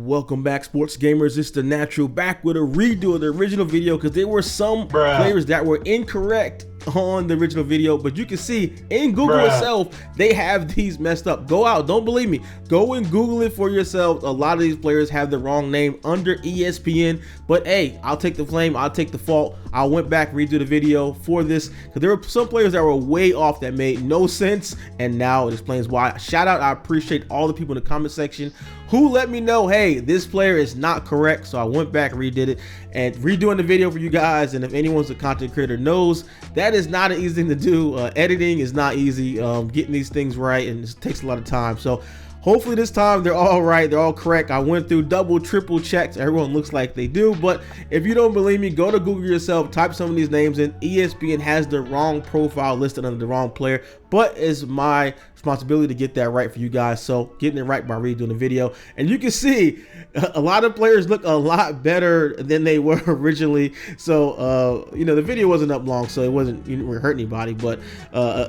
Welcome back, sports gamers. It's the Natural back with a redo of the original video because there were some players that were incorrect on the original video, but you can see in Google itself they have these messed up. Go out, don't believe me, go and Google it for yourself. A lot of these players have the wrong name under ESPN, but hey, I'll take the blame, I'll take the fault. I went back, redo the video for this because there were some players that were way off that made no sense, and now it explains why. Shout out, I appreciate all the people in the comment section who let me know, hey, this player is not correct. So I went back, redid it, and redoing the video for you guys. And if anyone's a content creator knows, that is not an easy thing to do. Editing is not easy. Getting these things right, and it takes a lot of time. So hopefully this time they're all right, they're all correct. I went through double, triple checks. Everyone looks like they do, but if you don't believe me, go to Google yourself, type some of these names in. ESPN has the wrong profile listed under the wrong player, but it's my responsibility to get that right for you guys. So getting it right by redoing the video, and you can see a lot of players look a lot better than they were originally. So you know, the video wasn't up long, so it wasn't hurt anybody, but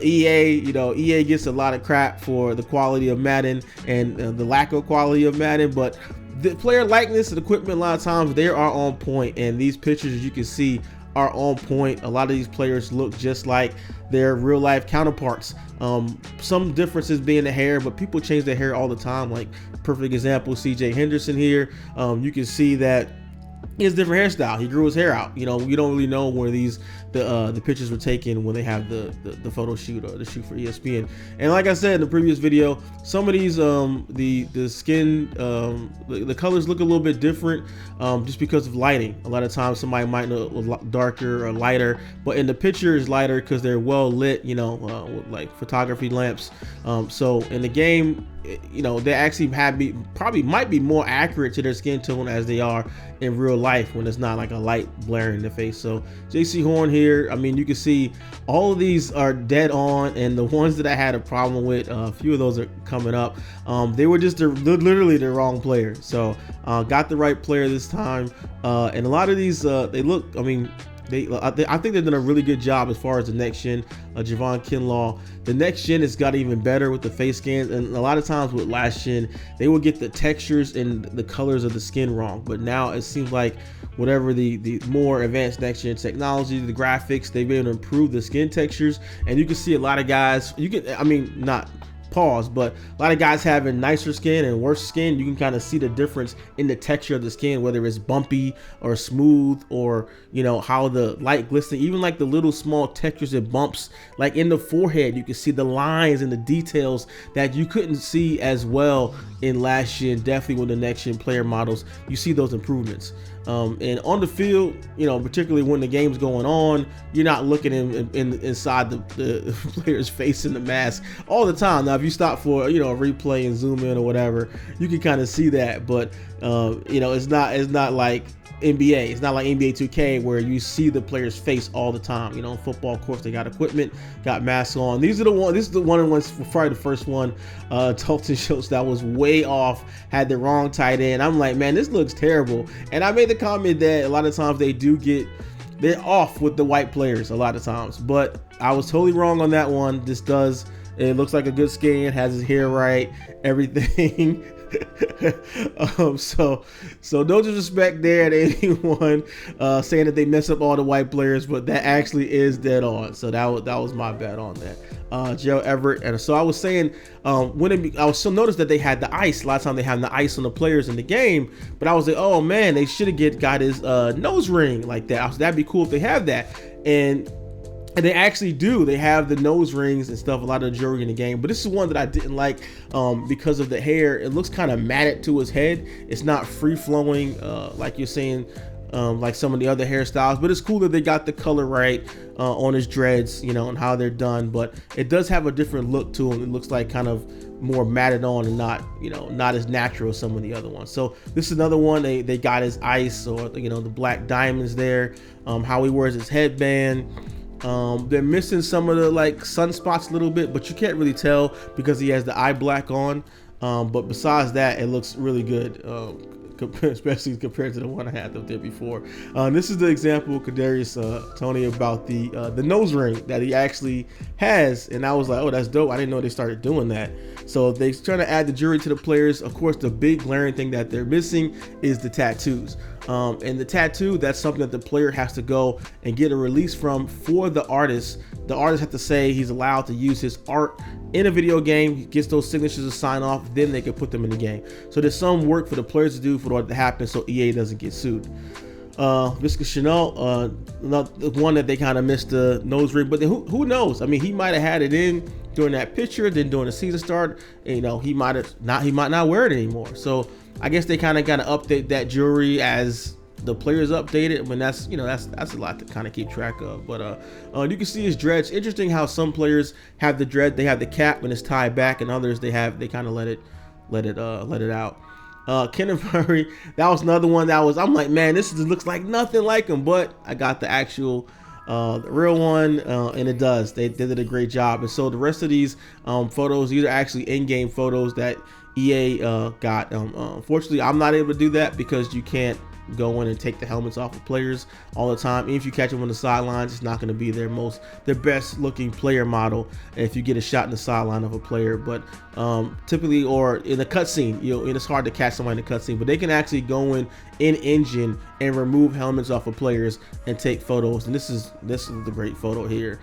EA gets a lot of crap for the quality of Madden and the lack of quality of Madden, but the player likeness and equipment, a lot of times they are on point, and these pictures, as you can see, are on point. A lot of these players look just like their real life counterparts. Some differences being the hair, but people change their hair all the time. Like perfect example, CJ Henderson here. You can see that he has a different hairstyle. He grew his hair out. You know, we don't really know where the pictures were taken when they have the photo shoot or the shoot for ESPN. And like I said in the previous video, some of these the skin the colors look a little bit different just because of lighting. A lot of times somebody might look darker or lighter, but in the picture is lighter because they're well lit, you know, with like photography lamps. So in the game, you know, they actually probably might be more accurate to their skin tone as they are in real life when it's not like a light blaring in the face. So JC Horn here, I mean, you can see all of these are dead on, and the ones that I had a problem with, a few of those are coming up. They were just literally the wrong player. So got the right player this time, and a lot of these they look, I mean, I think they've done a really good job as far as the next gen. Javon Kinlaw, the next gen has got even better with the face scans, and a lot of times with last gen they would get the textures and the colors of the skin wrong, but now it seems like whatever the more advanced next gen technology, the graphics, they've been able to improve the skin textures, and you can see a lot of guys, I mean, not pause, but a lot of guys having nicer skin and worse skin. You can kind of see the difference in the texture of the skin, whether it's bumpy or smooth, or you know, how the light glisten, even like the little small textures and bumps like in the forehead. You can see the lines and the details that you couldn't see as well in last gen. Definitely with the next gen player models, you see those improvements. And on the field, you know, particularly when the game's going on, you're not looking inside the player's face in the mask all the time. Now, if you stop for, you know, a replay and zoom in or whatever, you can kind of see that. But you know, it's not like NBA. It's not like NBA 2K where you see the player's face all the time. You know, in football, of course, they got equipment, got masks on. These are the one. This is the one of the ones, probably the first one. Dalton Schultz, that was way off, had the wrong tight end. I'm like, man, this looks terrible. And I made the comment that a lot of times they're off with the white players a lot of times, but I was totally wrong on that one. It looks like a good skin, has his hair right, everything. So no disrespect there to anyone saying that they mess up all the white players, but that actually is dead on. So that was my bad on that. Joe Everett. And so I was saying, I was so noticed that they had the ice. A lot of time they have the ice on the players in the game, but I was like, oh man, they should have got his nose ring like that. That'd be cool if they have that. And they actually do. They have the nose rings and stuff, a lot of the jewelry in the game. But this is one that I didn't like because of the hair. It looks kind of matted to his head. It's not free flowing like you're saying, like some of the other hairstyles. But it's cool that they got the color right on his dreads, you know, and how they're done. But it does have a different look to him. It looks like kind of more matted on and not, you know, not as natural as some of the other ones. So this is another one. They got his ice, or you know, the black diamonds there. How he wears his headband. They're missing some of the like sunspots a little bit, but you can't really tell because he has the eye black on. But besides that, it looks really good. especially compared to the one I had up there before. This is the example, Kadarius Toney, about the nose ring that he actually has, and I was like, oh, that's dope. I didn't know they started doing that. So they're trying to add the jewelry to the players. Of course, the big glaring thing that they're missing is the tattoos. And the tattoo, that's something that the player has to go and get a release from for the artist. The artist has to say he's allowed to use his art in a video game. He gets those signatures to sign off, then they can put them in the game. So there's some work for the players to do for it to happen so EA doesn't get sued. Visca Chanel, the one that they kind of missed the nose ring, but then who knows? I mean, he might have had it in during that picture, then during the season start, and, you know, he might not wear it anymore. So I guess they kind of got to update that jewelry as the players update it. I mean, that's a lot to kind of keep track of. But you can see his dreads. Interesting how some players have the dread, they have the cap and it's tied back, and others they kind of let it out. Kenneth Murray, that was another one that was, I'm like, man, this looks like nothing like him, but I got the actual the real one, and it does. They did a great job. And so the rest of these photos, these are actually in-game photos that EA got. Unfortunately, I'm not able to do that because you can't go in and take the helmets off of players all the time. Even if you catch them on the sidelines, it's not going to be their best looking player model if you get a shot in the sideline of a player. But typically, or in a cutscene, you know, and it's hard to catch somebody in a cutscene, but they can actually go in engine and remove helmets off of players and take photos. And this is the great photo here.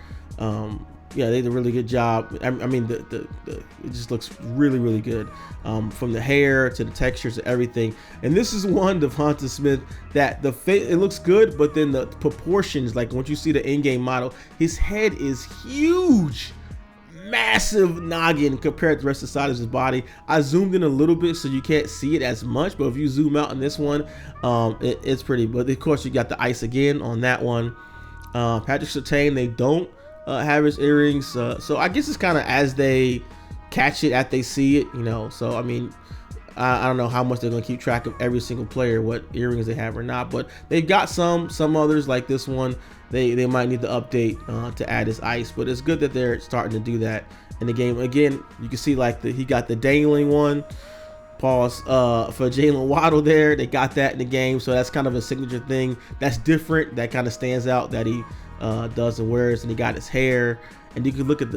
Yeah, they did a really good job. I mean, it just looks really, really good, from the hair to the textures to everything. And this is one, Devonta Smith, that the face, it looks good, but then the proportions, like once you see the in-game model, his head is huge, massive noggin compared to the rest of the side of his body. I zoomed in a little bit so you can't see it as much, but if you zoom out on this one, it's pretty. But of course, you got the ice again on that one. Patrick Surtain, they don't have his earrings, so I guess it's kind of as they catch it, as they see it, you know. So I mean, I don't know how much they're gonna keep track of every single player, what earrings they have or not, but they've got some others like this one. They might need to update to add his ice, but it's good that they're starting to do that in the game. Again, you can see like he got the dangling one. Pause for Jalen Waddle there. They got that in the game, so that's kind of a signature thing that's different, that kind of stands out, that he does and wears. And he got his hair, and you can look at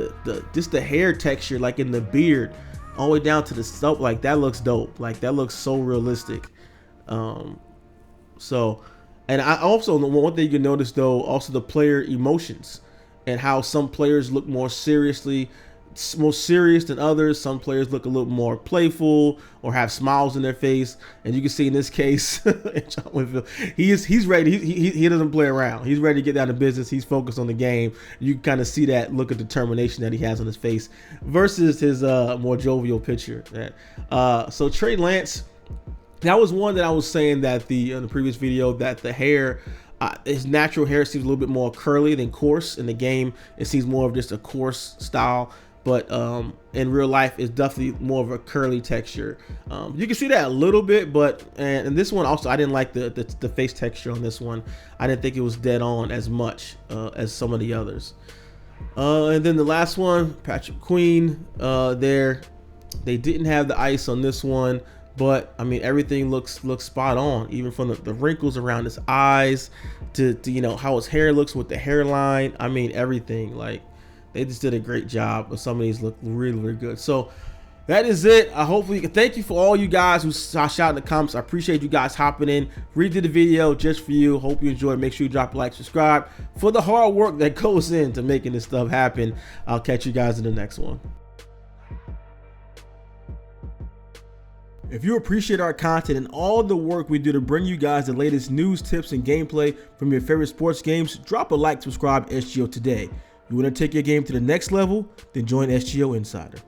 just the hair texture, like in the beard all the way down to the scalp. Like that looks dope. Like that looks so realistic. So, and I also, one thing you can notice though, also the player emotions and how some players look more serious than others. Some players look a little more playful or have smiles in their face, and you can see in this case, he's ready. He doesn't play around. He's ready to get down to business. He's focused on the game. You can kind of see that look of determination that he has on his face versus his more jovial picture. So Trey Lance, that was one that I was saying that in the previous video, that the hair, his natural hair seems a little bit more curly than coarse. In the game, it seems more of just a coarse style, but in real life, it's definitely more of a curly texture. You can see that a little bit, but and this one also, I didn't like the face texture on this one. I didn't think it was dead on as much as some of the others. And then the last one, Patrick Queen, there, they didn't have the ice on this one, but I mean, everything looks spot on, even from the wrinkles around his eyes to you know how his hair looks with the hairline. I mean, everything, like, they just did a great job, but some of these look really, really good. So that is it. Thank you for all you guys who shout in the comments. I appreciate you guys hopping in, redid the video just for you. Hope you enjoyed. Make sure you drop a like, subscribe for the hard work that goes into making this stuff happen. I'll catch you guys in the next one. If you appreciate our content and all the work we do to bring you guys the latest news, tips, and gameplay from your favorite sports games, drop a like, subscribe, SGO today. You want to take your game to the next level? Then join SGO Insider.